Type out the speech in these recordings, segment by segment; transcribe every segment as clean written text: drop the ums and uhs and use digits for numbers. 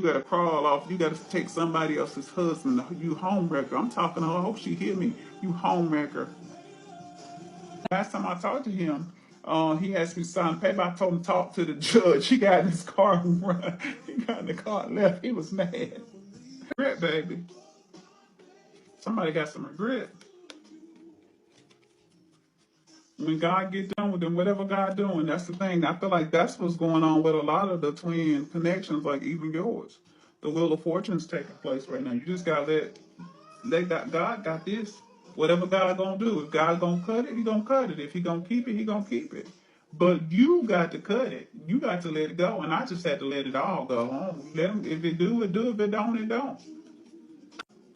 You gotta crawl off. You gotta take somebody else's husband. You homewrecker. I'm talking to her. I hope she hear me. You homewrecker. Last time I talked to him, he asked me to sign the paper. I told him to talk to the judge. He got in his car and run. He got in the car and left. He was mad. Regret, baby. Somebody got some regret. When God get done with them, whatever God doing, that's the thing. I feel like that's what's going on with a lot of the twin connections, like even yours. The Wheel of Fortune's taking place right now. You just gotta God got this. Whatever God gonna do, if God gonna cut it, He gonna cut it. If He gonna keep it, He gonna keep it. But you got to cut it. You got to let it go, and I just had to let it all go. Let him. If it do, it do. If it don't, it don't.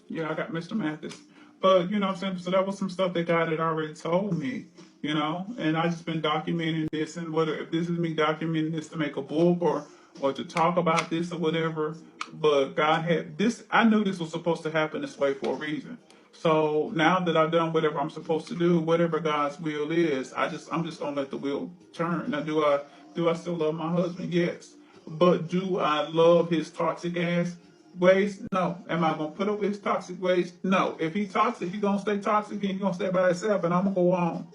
Yeah, I got Mr. Mathis. But you know what I'm saying? So that was some stuff that God had already told me, and I just been documenting this, and whether if this is me documenting this to make a book or to talk about this or whatever. But God had this, I knew this was supposed to happen this way for a reason. So now that I've done whatever I'm supposed to do, whatever God's will is, I'm just gonna let the wheel turn. Now do I still love my husband? Yes. But do I love his toxic ass ways? No. Am I gonna put up with his toxic ways? No. If he's toxic, he's gonna stay toxic and he's gonna stay by himself, and I'm gonna go on.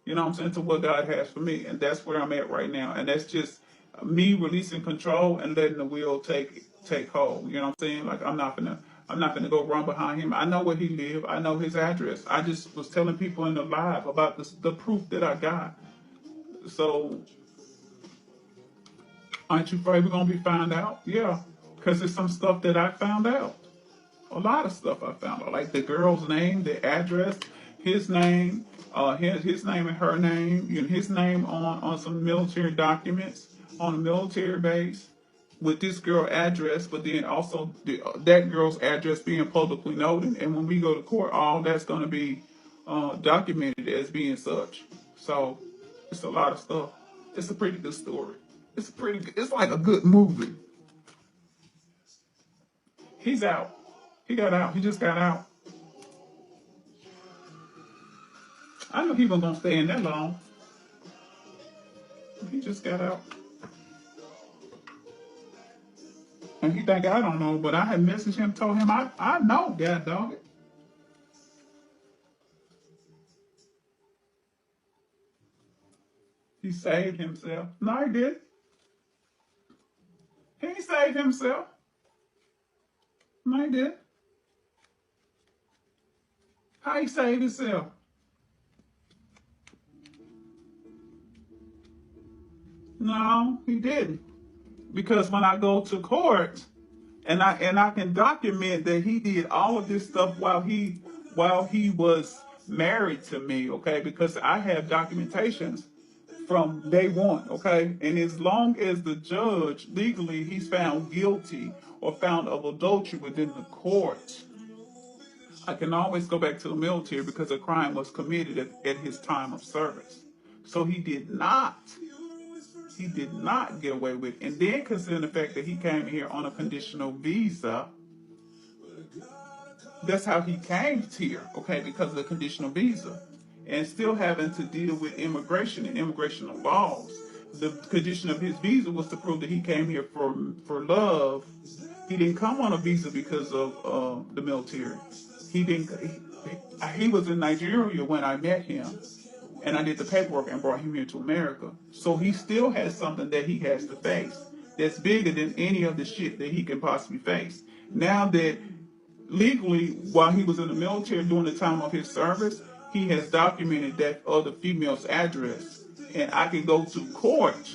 You know what I'm saying, to what God has for me. And that's where I'm at right now. And that's just me releasing control and letting the wheel take hold. You know what I'm saying? Like I'm not gonna go run behind him. I know where he live. I know his address. I just was telling people in the live about the proof that I got. So aren't you afraid we're gonna be found out? Yeah. Because there's some stuff that I found out. A lot of stuff I found out, like the girl's name, the address, his name, his name and her name, his name on some military documents on a military base with this girl address, but then also that girl's address being publicly noted. And when we go to court, all that's going to be documented as being such. So it's a lot of stuff. It's a pretty good story. It's like a good movie. He's out. He got out. He just got out. I knew he wasn't gonna stay in that long. He just got out. And he think I don't know, but I had messaged him, told him I know, God dog it. He saved himself. No, he did. He saved himself. No, he did. How he saved himself? No, he didn't. Because when I go to court and I can document that he did all of this stuff while he was married to me, okay? Because I have documentations from day one, okay? And as long as the judge legally he's found guilty or found of adultery within the court, I can always go back to the military because a crime was committed at his time of service. So he did not get away with it. And then considering the fact that he came here on a conditional visa, that's how he came here, okay, because of the conditional visa. And still having to deal with immigration and immigration laws. The condition of his visa was to prove that he came here for love. He didn't come on a visa because of the military. He didn't. He was in Nigeria when I met him, and I did the paperwork and brought him here to America. So he still has something that he has to face that's bigger than any of the shit that he can possibly face. Now that legally, while he was in the military during the time of his service, he has documented that other female's address. And I can go to court,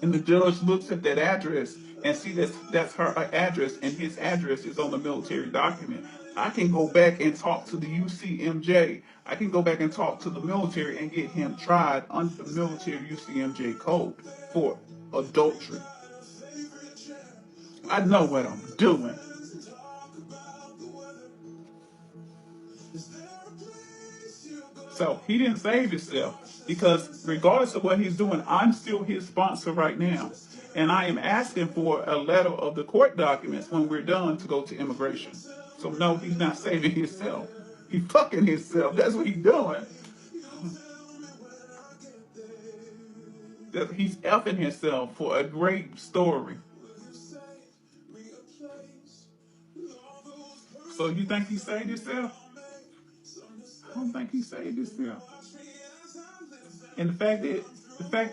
and the judge looks at that address and see that's her address, and his address is on the military document. I can go back and talk to the UCMJ. I can go back and talk to the military and get him tried under the military UCMJ code for adultery. I know what I'm doing. So he didn't save himself because regardless of what he's doing, I'm still his sponsor right now. And I am asking for a letter of the court documents when we're done to go to immigration. So no, he's not saving himself. He's fucking himself. That's what he's doing. He's effing himself for a great story. So you think he saved himself? I don't think he saved himself. And the fact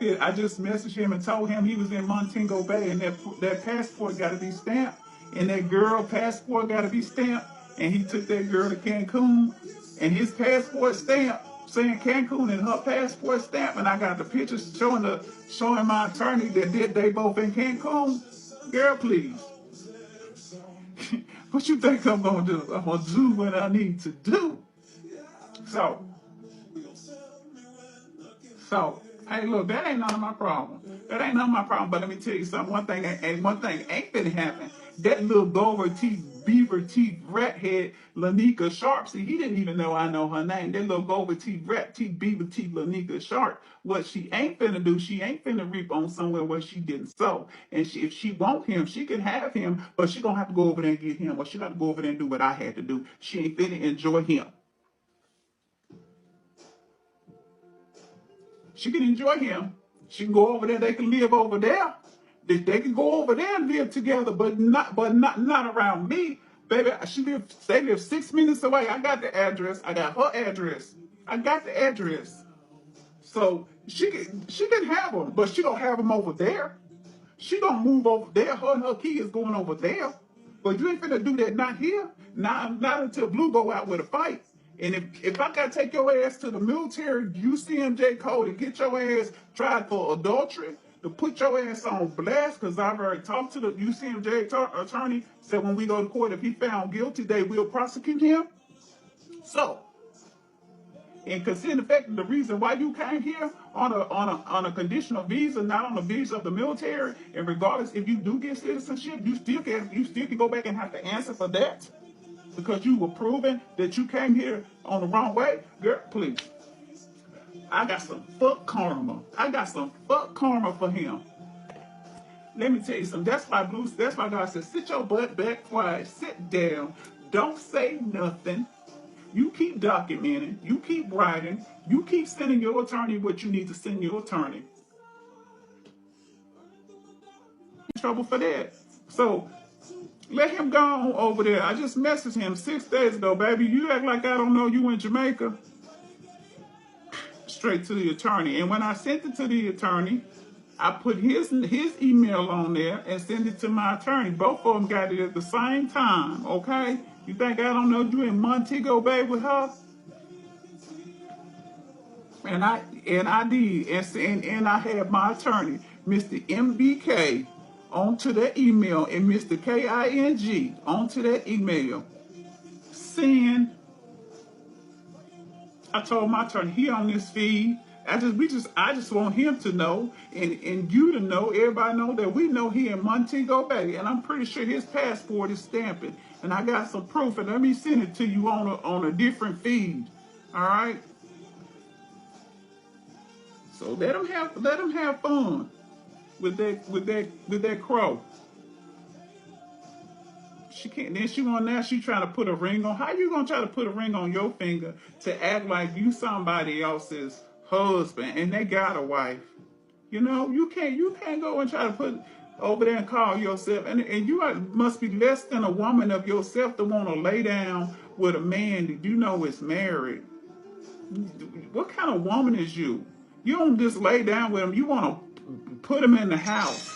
that I just messaged him and told him he was in Montego Bay and that passport got to be stamped and that girl passport got to be stamped and he took that girl to Cancun and his passport stamped saying Cancun and her passport stamped and I got the pictures showing my attorney that they both in Cancun. Girl, please. What you think I'm gonna do? I'm gonna do what I need to do. So, So, hey, look, that ain't none of my problem. That ain't none of my problem. But let me tell you something. One thing ain't gonna happen. That little beaver teeth, rat head, Lanika Sharp. See, he didn't even know I know her name. That little Gover teeth, rat teeth, beaver teeth, Lanika Sharp. What she ain't finna do, she ain't finna reap on somewhere where she didn't sow. And if she want him, she can have him, but she gonna have to go over there and get him, or she got to go over there and do what I had to do. She ain't finna enjoy him. She can enjoy him. She can go over there. They can live over there. They can go over there and live together, but not around me, baby. They live 6 minutes away. I got the address. I got her address. I got the address. So she can have them, but she don't have them over there. She gonna move over there. Her and her kids going over there. But you ain't finna do that, not here. Not until Blue go out with a fight. And if I gotta take your ass to the military, UCMJ code, and get your ass tried for adultery, to put your ass on blast, because I've already talked to the UCMJ attorney, said when we go to court, if he found guilty, they will prosecute him. So, and consider the fact that the reason why you came here on a conditional visa, not on a visa of the military, and regardless if you do get citizenship, you still can go back and have to answer for that because you were proven that you came here on the wrong way. Girl, please. I got some fuck karma. I got some fuck karma for him. Let me tell you something. That's why God says, sit your butt back quiet, sit down, don't say nothing. You keep documenting, you keep writing, you keep sending your attorney what you need to send your attorney. In trouble for that. So let him go on over there. I just messaged him 6 days ago, baby. You act like I don't know you in Jamaica. Straight to the attorney. And when I sent it to the attorney, I put his email on there and sent it to my attorney. Both of them got it at the same time, okay? You think I don't know you in Montego Bay with her? And I did, and I had my attorney, Mr. MBK, onto that email, and Mr. KING onto that email, saying, I told my attorney he on this feed. I just want him to know, and you to know, everybody know that we know he in Montego Bay, and I'm pretty sure his passport is stamping, and I got some proof, and let me send it to you on a different feed. All right. So let them have fun with that crow. She can't. Then she trying to put a ring on. How you gonna try to put a ring on your finger to act like you somebody else's husband and they got a wife? You know you can't go and try to put over there and call yourself and you must be less than a woman of yourself to want to lay down with a man that you know is married. What kind of woman is you? You don't just lay down with him. You want to put him in the house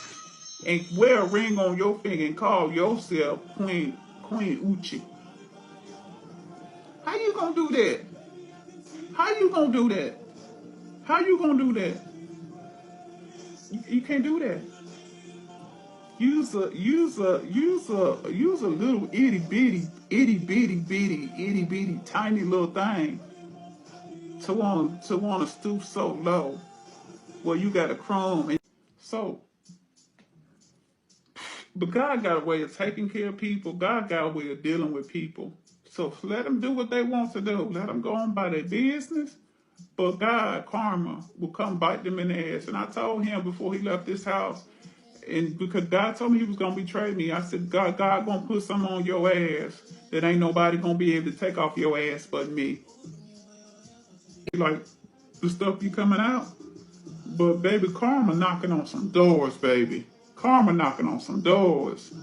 and wear a ring on your finger and call yourself Queen Uchi. How you gonna do that? How you gonna do that? How you gonna do that? You can't do that. Use a little itty bitty tiny little thing to want to stoop so low. Well, you got a chrome. And so, but God got a way of taking care of people. God got a way of dealing with people. So let them do what they want to do. Let them go on by their business. But God, karma, will come bite them in the ass. And I told him before he left this house, and because God told me he was going to betray me, I said, God going to put something on your ass that ain't nobody going to be able to take off your ass but me. Like, the stuff be coming out. But baby, karma knocking on some doors, baby. Karma knocking on some doors.